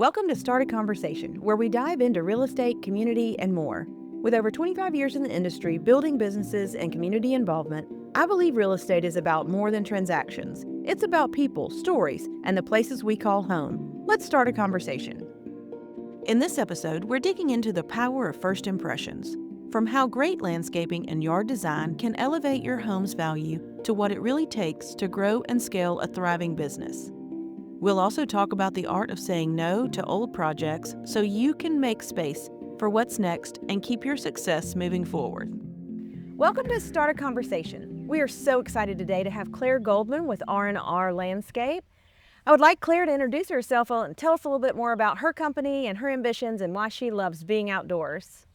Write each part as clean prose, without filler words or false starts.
Welcome to Start a Conversation, where we dive into real estate, community, and more. With over 25 years in the industry, building businesses and community involvement, I believe real estate is about more than transactions. It's about people, stories, and the places we call home. Let's start a conversation. In this episode, we're digging into the power of first impressions, from how great landscaping and yard design can elevate your home's value to what it really takes to grow and scale a thriving business. We'll also talk about the art of saying no to old projects so you can make space for what's next and keep your success moving forward. Welcome to Start a Conversation. We are so excited today to have Claire Goldman with R&R Landscape. I would like Claire to introduce herself and tell us a little bit more about her company and her ambitions and why she loves being outdoors.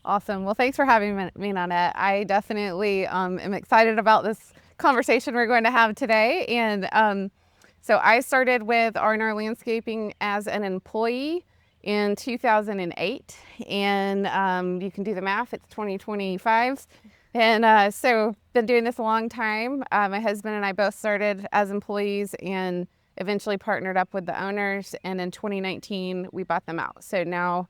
Awesome. Well, thanks for having me, Nanette. I definitely am excited about this conversation we're going to have today. And so I started with R&R Landscaping as an employee in 2008. And you can do the math, it's 2025. And so been doing this a long time. My husband and I both started as employees and eventually partnered up with the owners. And in 2019, we bought them out. So now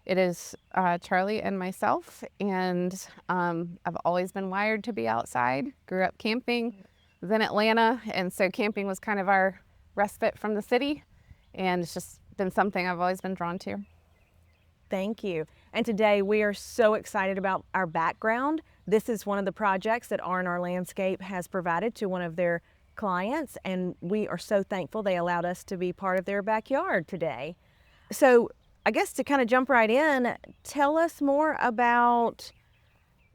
it is Charlie and myself, and I've always been wired to be outside. Grew up camping, was in Atlanta, and so camping was kind of our respite from the city, and it's just been something I've always been drawn to. Thank you. And today we are so excited about our background. This is one of the projects that R&R Landscape has provided to one of their clients, and we are so thankful they allowed us to be part of their backyard today. So I guess to kind of jump right in, tell us more about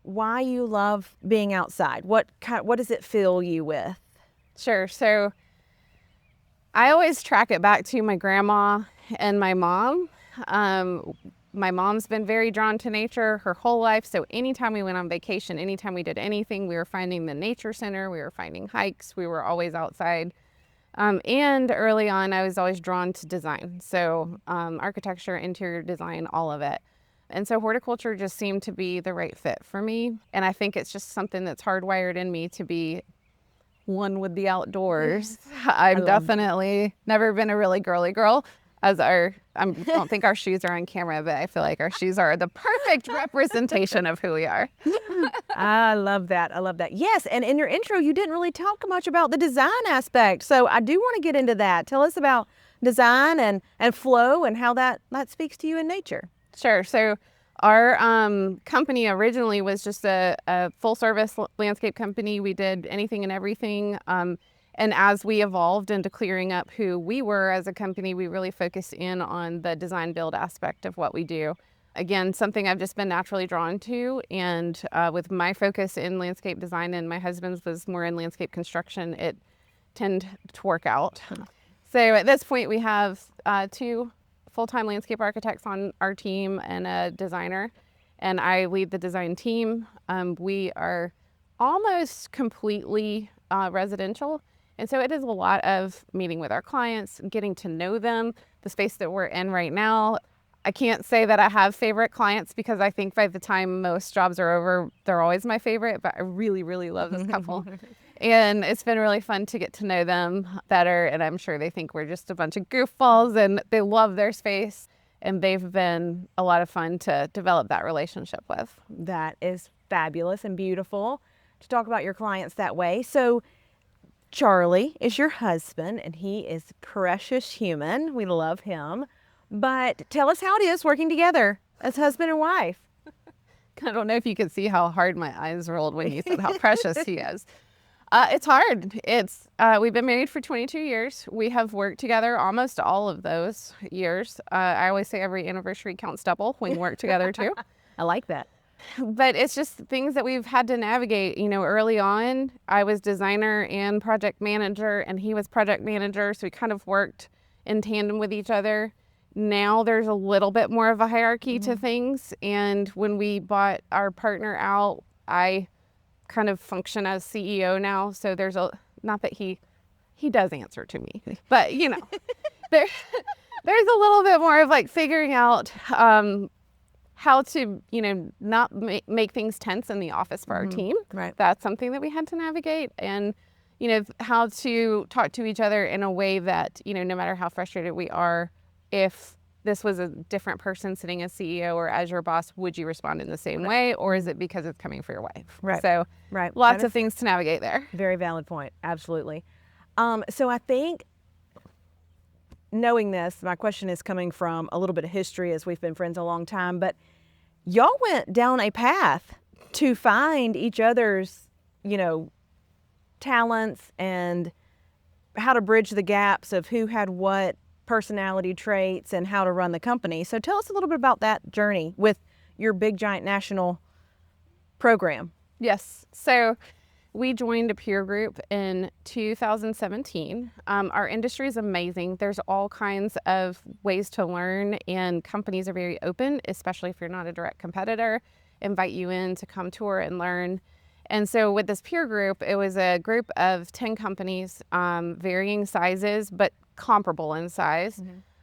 why you love being outside. What does it fill you with? Sure. So I always track it back to my grandma and my mom. My mom's been very drawn to nature her whole life. So anytime we went on vacation, anytime we did anything, we were finding the nature center, we were finding hikes, we were always outside. And early on, I was always drawn to design. So architecture, interior design, all of it. And so horticulture just seemed to be the right fit for me. And I think it's just something that's hardwired in me to be one with the outdoors. I've definitely never been a really girly girl. I don't think our shoes are on camera, but I feel like our shoes are the perfect representation of who we are. I love that. I love that. Yes, and in your intro, you didn't really talk much about the design aspect. So I do want to get into that. Tell us about design and flow and how that speaks to you in nature. Sure. So our company originally was just a full service landscape company. We did anything and everything. And as we evolved into clearing up who we were as a company, we really focused in on the design build aspect of what we do. Again, something I've just been naturally drawn to. And with my focus in landscape design and my husband's was more in landscape construction, it tended to work out. So at this point, we have two full-time landscape architects on our team and a designer. And I lead the design team. We are almost completely residential. And so it is a lot of meeting with our clients, getting to know them, the space that we're in right now. I can't say that I have favorite clients because I think by the time most jobs are over, they're always my favorite, but I really, really love this couple. And it's been really fun to get to know them better. And I'm sure they think we're just a bunch of goofballs and they love their space. And they've been a lot of fun to develop that relationship with. That is fabulous and beautiful to talk about your clients that way. So Charlie is your husband, and he is precious human. We love him. But tell us how it is working together as husband and wife. I don't know if you could see how hard my eyes rolled when you said how precious he is. It's hard. We've been married for 22 years. We have worked together almost all of those years. I always say every anniversary counts double when you work together too. I like that. But it's just things that we've had to navigate. You know, early on, I was designer and project manager, and he was project manager. So we kind of worked in tandem with each other. Now there's a little bit more of a hierarchy to things. And when we bought our partner out, I kind of function as CEO now. So there's not that he does answer to me, but you know, there's a little bit more of like figuring out how to, not make things tense in the office for our team. Right. That's something that we had to navigate. And, how to talk to each other in a way that, no matter how frustrated we are, if this was a different person sitting as CEO or as your boss, would you respond in the same way, or is it because it's coming from your wife? Right. So Right. lots of things to navigate there. Very valid point. Absolutely. So I think knowing this, my question is coming from a little bit of history as we've been friends a long time, but y'all went down a path to find each other's, talents and how to bridge the gaps of who had what personality traits and how to run the company. So tell us a little bit about that journey with your big giant national program. Yes. So we joined a peer group in 2017. Our industry is amazing. There's all kinds of ways to learn, and companies are very open, especially if you're not a direct competitor, invite you in to come tour and learn. And so with this peer group, it was a group of 10 companies, varying sizes, but comparable in size.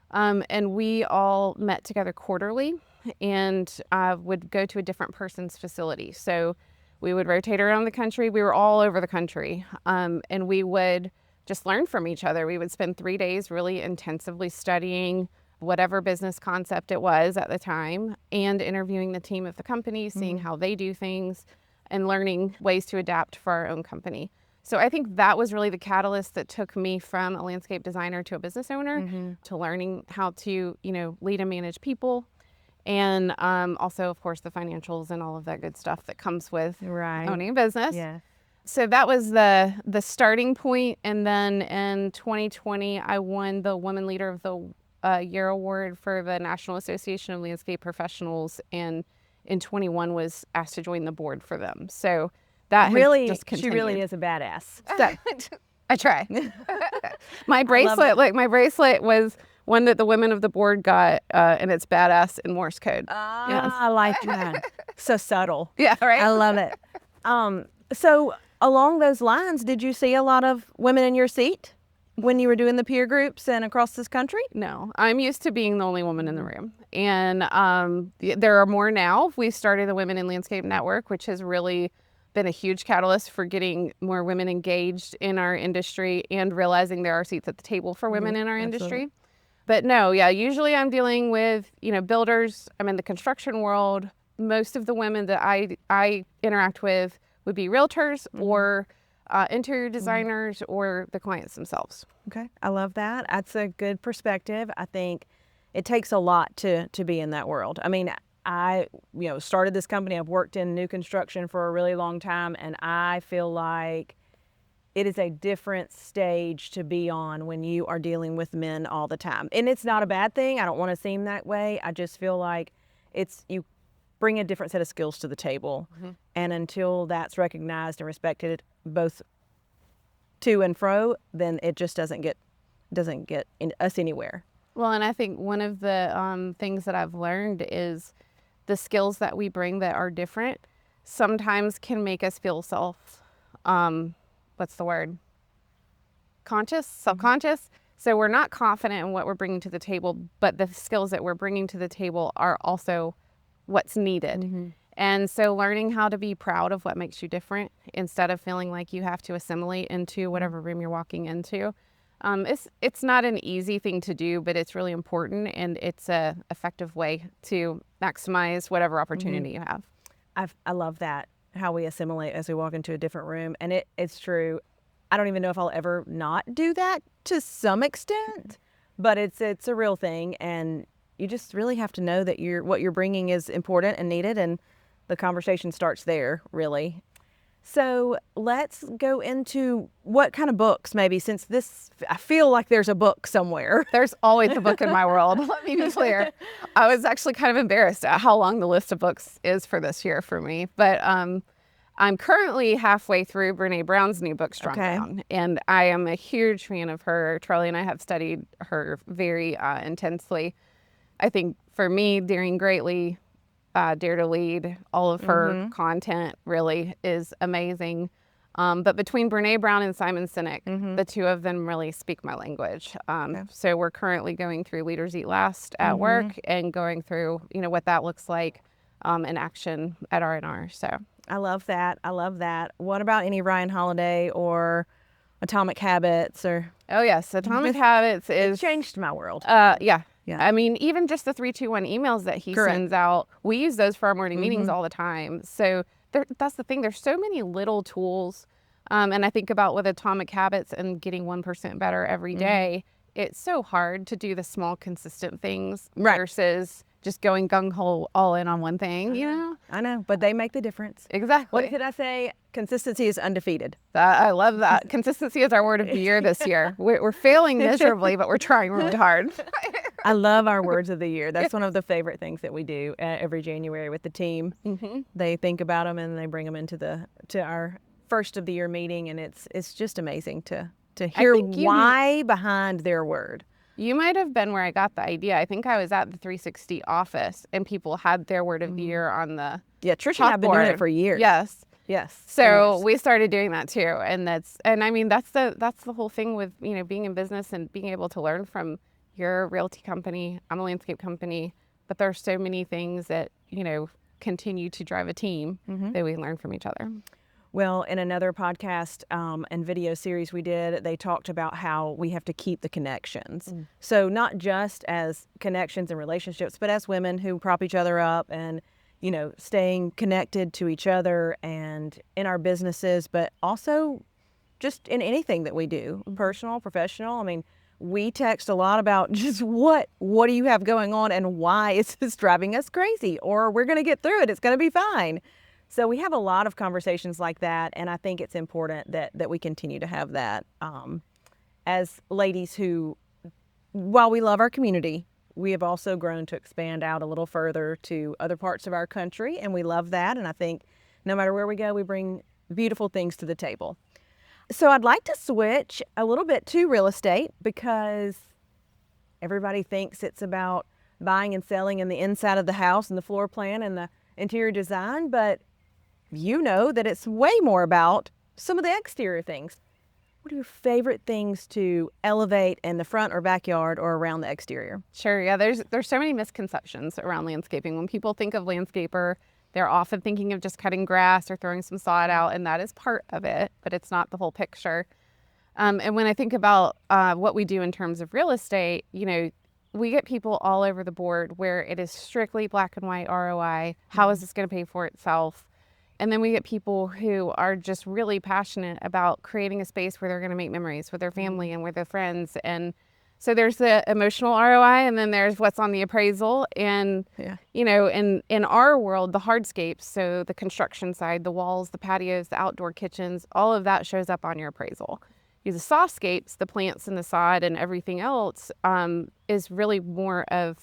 And we all met together quarterly and would go to a different person's facility. So we would rotate around the country. We were all over the country. And we would just learn from each other. We would spend 3 days really intensively studying whatever business concept it was at the time and interviewing the team of the company, seeing how they do things and learning ways to adapt for our own company. So I think that was really the catalyst that took me from a landscape designer to a business owner, to learning how to, lead and manage people. And also, of course, the financials and all of that good stuff that comes with owning a business. Yeah. So that was the starting point. And then in 2020, I won the Woman Leader of the Year award for the National Association of Landscape Professionals, and in 21 was asked to join the board for them. So that really, just continued. she really is a badass. So, I try. My bracelet was one that the women of the board got, and it's badass in Morse code. Yes. I like that. So subtle. Yeah, right. I love it. So along those lines, did you see a lot of women in your seat when you were doing the peer groups and across this country? No, I'm used to being the only woman in the room. And there are more now. We started the Women in Landscape Network, which has really been a huge catalyst for getting more women engaged in our industry and realizing there are seats at the table for women in our industry. But no, usually I'm dealing with, builders. I'm in the construction world. Most of the women that I interact with would be realtors or interior designers or the clients themselves. Okay, I love that. That's a good perspective. I think it takes a lot to be in that world. I mean, I started this company. I've worked in new construction for a really long time, and I feel like it is a different stage to be on when you are dealing with men all the time. And it's not a bad thing. I don't want to seem that way. I just feel like you bring a different set of skills to the table. And until that's recognized and respected both to and fro, then it just doesn't get us anywhere. Well, and I think one of the things that I've learned is the skills that we bring that are different sometimes can make us feel self-conscious. So we're not confident in what we're bringing to the table, but the skills that we're bringing to the table are also what's needed. And so learning how to be proud of what makes you different instead of feeling like you have to assimilate into whatever room you're walking into. It's not an easy thing to do, but it's really important, and it's a effective way to maximize whatever opportunity you have. I love that, how we assimilate as we walk into a different room. And it's true. I don't even know if I'll ever not do that to some extent, but it's a real thing. And you just really have to know that what you're bringing is important and needed, and the conversation starts there, really. So let's go into what kind of books, maybe, since I feel like there's a book somewhere. There's always a book in my world. Let me be clear. I was actually kind of embarrassed at how long the list of books is for this year for me. But I'm currently halfway through Brene Brown's new book, Strong Brown. And I am a huge fan of her. Charlie and I have studied her very intensely. I think for me, daring greatly, Dare to Lead, all of her content really is amazing. But between Brene Brown and Simon Sinek, the two of them really speak my language. So we're currently going through Leaders Eat Last at work and going through, what that looks like in action at R&R. So I love that. What about any Ryan Holiday or Atomic Habits? Or oh yes, Atomic Habits is changed my world. Yeah. Yeah. I mean, even just the 321 emails that he Correct. sends out, we use those for our morning meetings Mhm. all the time. So that's the thing. There's so many little tools. And I think about with Atomic Habits and getting 1% better every day, it's so hard to do the small, consistent things Right. versus just going gung-ho all in on one thing, you know? I know, but they make the difference. Exactly. What did I say? Consistency is undefeated. I love that. Consistency is our word of the year this year. We're failing miserably, but we're trying really hard. I love our words of the year. That's one of the favorite things that we do every January with the team. They think about them and they bring them into our first of the year meeting, and it's just amazing to hear why behind their word. You might have been where I got the idea. I think I was at the 360 office and people had their word of the year on the Trish and I have been doing it for years. Yes. So we started doing that too, and I mean that's the whole thing with being in business and being able to learn from your realty company. I'm a landscape company, but there are so many things that continue to drive a team that we learn from each other. Well, in another podcast and video series we did, they talked about how we have to keep the connections. So not just as connections and relationships, but as women who prop each other up and, staying connected to each other and in our businesses, but also just in anything that we do, personal, professional. I mean, we text a lot about just what do you have going on and why is this driving us crazy, or we're going to get through it. It's going to be fine. So we have a lot of conversations like that, and I think it's important that we continue to have that as ladies who, while we love our community, we have also grown to expand out a little further to other parts of our country, and we love that. And I think no matter where we go, we bring beautiful things to the table. So I'd like to switch a little bit to real estate because everybody thinks it's about buying and selling in the inside of the house and the floor plan and the interior design, but you know that it's way more about some of the exterior things. What are your favorite things to elevate in the front or backyard or around the exterior? Sure, yeah, there's so many misconceptions around landscaping. When people think of landscaper, they're often thinking of just cutting grass or throwing some sod out, and that is part of it, but it's not the whole picture. And when I think about what we do in terms of real estate, we get people all over the board where it is strictly black and white ROI. How is this going to pay for itself? And then we get people who are just really passionate about creating a space where they're going to make memories with their family and with their friends. And so there's the emotional ROI, and then there's what's on the appraisal. And, in our world, the hardscapes, so the construction side, the walls, the patios, the outdoor kitchens, all of that shows up on your appraisal. The softscapes, the plants and the sod and everything else is really more of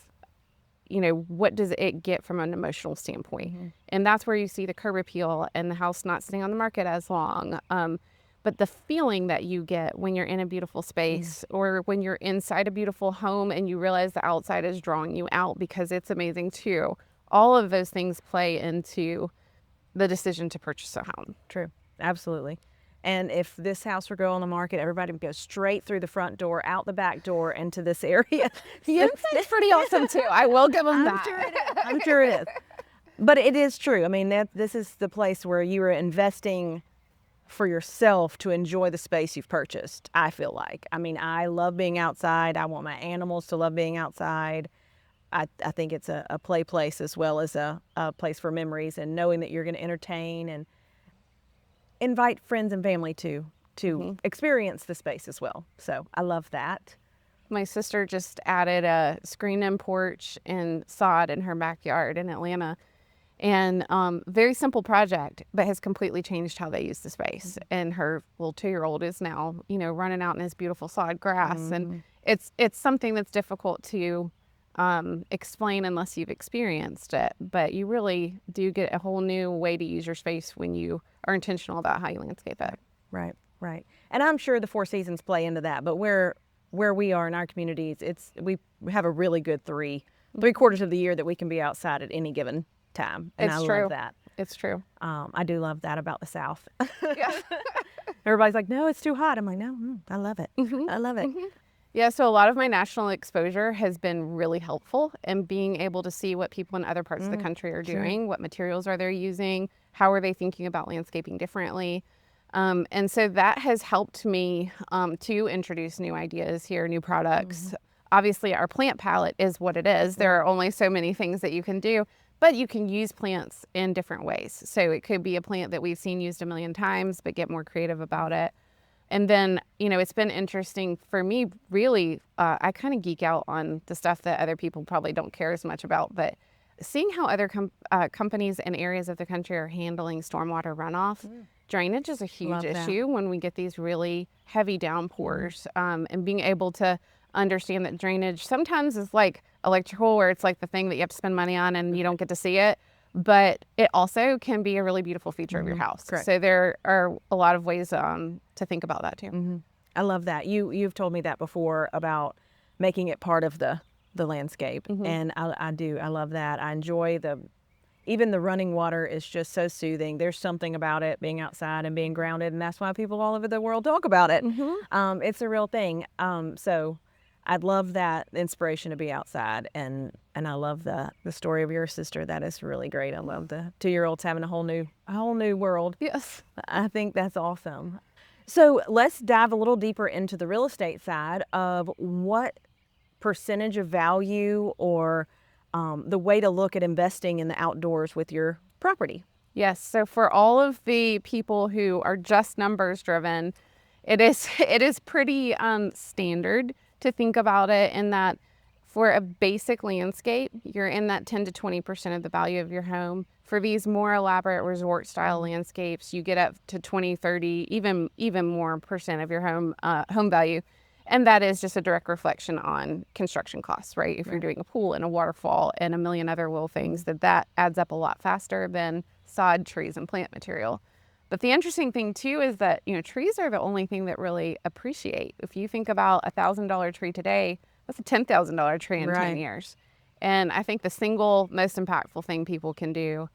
what does it get from an emotional standpoint? And that's where you see the curb appeal and the house not sitting on the market as long. But the feeling that you get when you're in a beautiful space or when you're inside a beautiful home and you realize the outside is drawing you out because it's amazing too. All of those things play into the decision to purchase a home. True. Absolutely. And if this house were go on the market, everybody would go straight through the front door, out the back door, into this area. It's pretty awesome too. I will give them that. Sure it is. I'm sure it is. But it is true. I mean, this is the place where you are investing for yourself to enjoy the space you've purchased, I feel like. I mean, I love being outside. I want my animals to love being outside. I think it's a play place as well as a place for memories and knowing that you're going to entertain and invite friends and family to experience the space as well. So I love that. My sister just added a screen-in porch and sod in her backyard in Atlanta. And very simple project, but has completely changed how they use the space. And her little 2-year-old is now, running out in his beautiful sod grass. And it's something that's difficult to explain unless you've experienced it. But you really do get a whole new way to use your space when you are intentional about how you landscape it. Right. And I'm sure the Four Seasons play into that. But where we are in our communities, we have a really good three quarters of the year that we can be outside at any given time. And I love that. It's true. I do love that about the South. Everybody's like, no, it's too hot. I'm like, no, I love it. I love it. Yeah, so a lot of my national exposure has been really helpful in being able to see what people in other parts of the country are doing, what materials are they using, how are they thinking about landscaping differently. And so that has helped me to introduce new ideas here, new products. obviously our plant palette is what it is. There are only so many things that you can do, but you can use plants in different ways. So it could be a plant that we've seen used a million times, but get more creative about it. And then, it's been interesting for me, really, I kind of geek out on the stuff that other people probably don't care as much about, but seeing how other companies and areas of the country are handling stormwater runoff. Drainage is a huge issue when we get these really heavy downpours, and being able to understand that drainage sometimes is like electrical, where it's like the thing that you have to spend money on and you don't get to see it. But it also can be a really beautiful feature of your house. Correct. So there are a lot of ways to think about that too. I love that. You've told me that before about making it part of the landscape, and I do. I love that. I enjoy even the running water is just so soothing. There's something about it, being outside and being grounded, and that's why people all over the world talk about it. It's a real thing. So I love that inspiration to be outside, and I love the story of your sister. That is really great. I love the 2-year-olds having a whole new world. Yes. I think that's awesome. So let's dive a little deeper into the real estate side of what percentage of value or the way to look at investing in the outdoors with your property. Yes. So for all of the people who are just numbers driven, it is pretty standard to think about it in that for a basic landscape, you're in that 10 to 20% of the value of your home. For these more elaborate resort style landscapes, you get up to 20, 30, even more percent of your home value. And that is just a direct reflection on construction costs, right? If you're doing a pool and a waterfall and a million other little things, that adds up a lot faster than sod, trees, and plant material. But the interesting thing too is that, trees are the only thing that really appreciate. If you think about $1,000 tree today, that's a $10,000 tree in 10 years. And I think the single most impactful thing people can do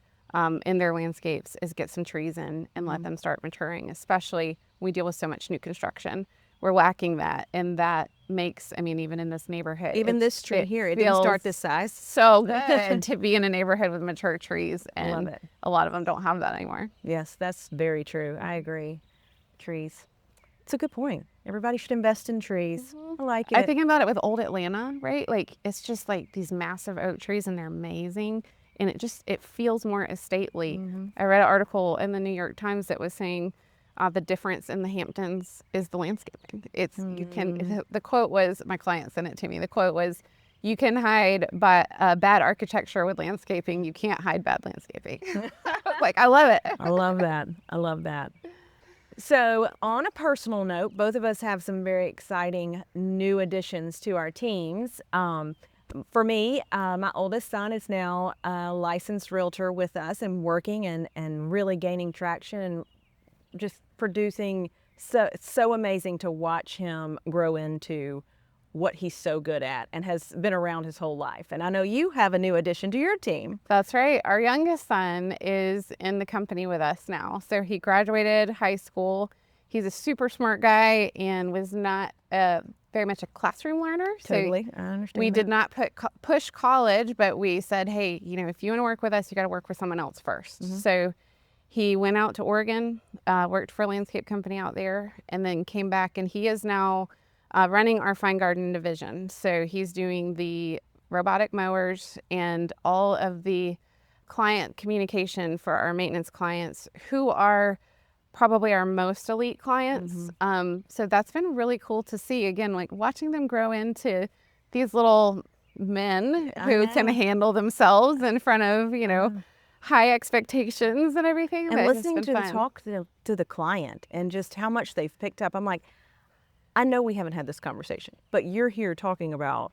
in their landscapes is get some trees in and let them start maturing, especially we deal with so much new construction. We're lacking that, and that makes, even in this neighborhood. Even this tree here, it didn't start this size. So good to be in a neighborhood with mature trees, and love it. A lot of them don't have that anymore. Yes, that's very true. I agree. Trees. It's a good point. Everybody should invest in trees. I like it. I think about it with old Atlanta, right? Like, it's just like these massive oak trees, and they're amazing, and it feels more estately. I read an article in the New York Times that was saying the difference in the Hamptons is the landscaping. The quote was, my client sent it to me, the quote was, you can hide bad architecture with landscaping, you can't hide bad landscaping. Like, I love it. I love that. I love that. So on a personal note, both of us have some very exciting new additions to our teams. For me, my oldest son is now a licensed realtor with us and working and really gaining traction and just producing. So it's so amazing to watch him grow into what he's so good at and has been around his whole life. And I know you have a new addition to your team. That's right. Our youngest son is in the company with us now. So he graduated high school. He's a super smart guy and was not very much a classroom learner. Totally. So I understand we that. did not push college, but we said, hey, if you want to work with us, you got to work with someone else first. So he went out to Oregon, worked for a landscape company out there, and then came back, and he is now running our fine garden division. So he's doing the robotic mowers and all of the client communication for our maintenance clients, who are probably our most elite clients. So that's been really cool to see, again, like watching them grow into these little men who can handle themselves in front of, high expectations and everything. And listening to the talk to the client and just how much they've picked up. I'm like, I know we haven't had this conversation, but you're here talking about,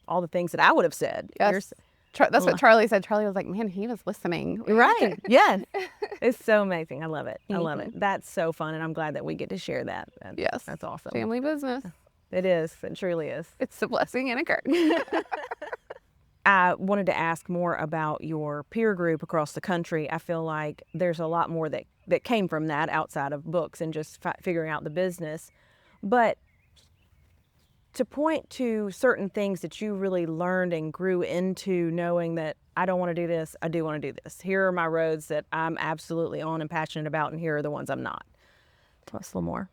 all the things that I would have said. Yes. That's what Charlie said. Charlie was like, man, he was listening. Right. Yeah. It's so amazing. I love it. I love it. That's so fun. And I'm glad that we get to share that. Yes. That's awesome. Family business. It is. It truly is. It's a blessing and a curse. I wanted to ask more about your peer group across the country. I feel like there's a lot more that came from that outside of books and just figuring out the business. But to point to certain things that you really learned and grew into, knowing that I don't want to do this, I do want to do this. Here are my roads that I'm absolutely on and passionate about, and here are the ones I'm not. Tell us a little more.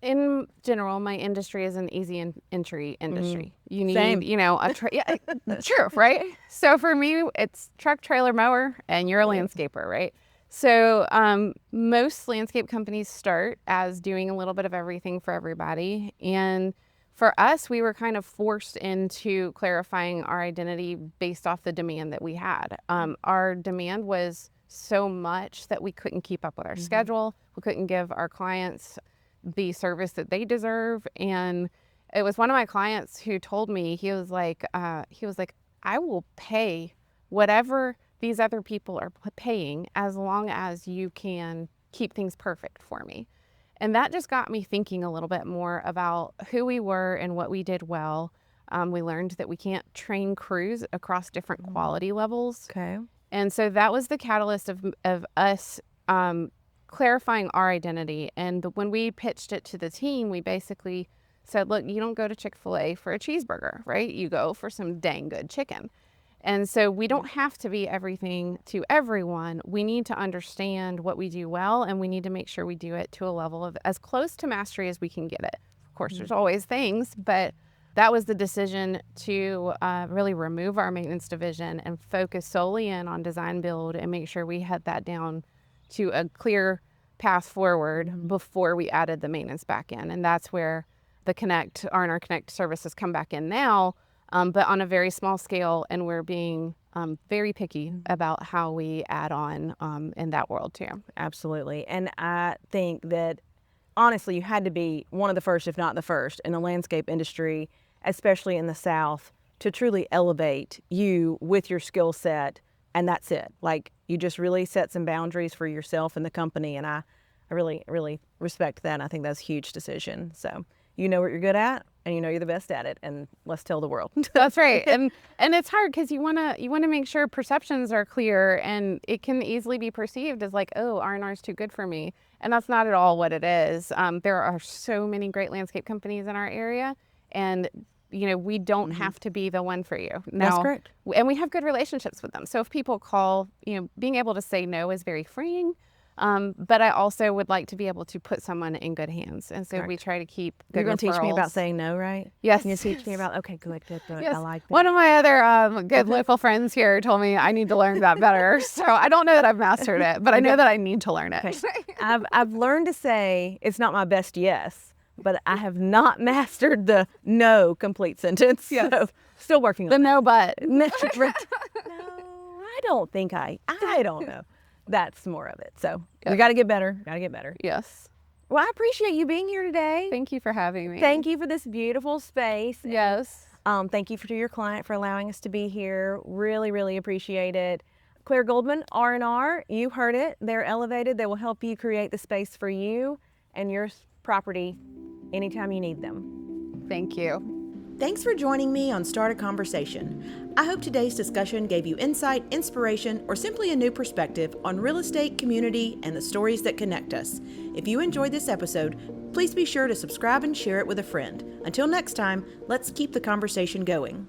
In general, my industry is an easy entry industry. You need, Same. yeah, true, right? So for me, it's truck, trailer, mower, and you're a landscaper, right? So most landscape companies start as doing a little bit of everything for everybody. And for us, we were kind of forced into clarifying our identity based off the demand that we had. Our demand was so much that we couldn't keep up with our schedule. We couldn't give our clients the service that they deserve. And it was one of my clients who told me, he was like, I will pay whatever these other people are paying as long as you can keep things perfect for me. And that just got me thinking a little bit more about who we were and what we did well. We learned that we can't train crews across different quality levels. Okay. And so that was the catalyst of us clarifying our identity. And when we pitched it to the team, we basically said, look, you don't go to Chick-fil-A for a cheeseburger, right? You go for some dang good chicken. And so we don't have to be everything to everyone. We need to understand what we do well, and we need to make sure we do it to a level of as close to mastery as we can get it. Of course, there's always things, but that was the decision to really remove our maintenance division and focus solely in on design build and make sure we had that down to a clear path forward before we added the maintenance back in. And that's where the R&R Connect services come back in now, but on a very small scale. And we're being very picky about how we add on in that world too. Absolutely. And I think that honestly, you had to be one of the first, if not the first, in the landscape industry, especially in the South, to truly elevate you with your skill set. And that's it. Like, you just really set some boundaries for yourself and the company. And I really, really respect that. And I think that's a huge decision. So you know what you're good at, and you know you're the best at it. And let's tell the world. That's right. And it's hard because you wanna make sure perceptions are clear, and it can easily be perceived as like, oh, R&R is too good for me. And that's not at all what it is. There are so many great landscape companies in our area, and we don't have to be the one for you. Now, That's correct. And we have good relationships with them. So if people call, being able to say no is very freeing. But I also would like to be able to put someone in good hands. And so we try to keep good You're going to teach me referrals. about saying no, right? Yes. You're going to teach me about, okay, good. Yes. I like that. One of my other good local friends here told me I need to learn that better. So I don't know that I've mastered it, but I know that I need to learn it. Okay. I've learned to say it's not my best yes, but I have not mastered the no complete sentence. Yes. So still working on The no but. No, I don't think I don't know. That's more of it. So we got to get better. Yes. Well, I appreciate you being here today. Thank you for having me. Thank you for this beautiful space. Yes. Thank you to your client for allowing us to be here. Really, really appreciate it. Claire Goldman, R&R, you heard it. They're elevated. They will help you create the space for you and your property anytime you need them. Thank you. Thanks for joining me on Start a Conversation. I hope today's discussion gave you insight, inspiration, or simply a new perspective on real estate, community, and the stories that connect us. If you enjoyed this episode, please be sure to subscribe and share it with a friend. Until next time, let's keep the conversation going.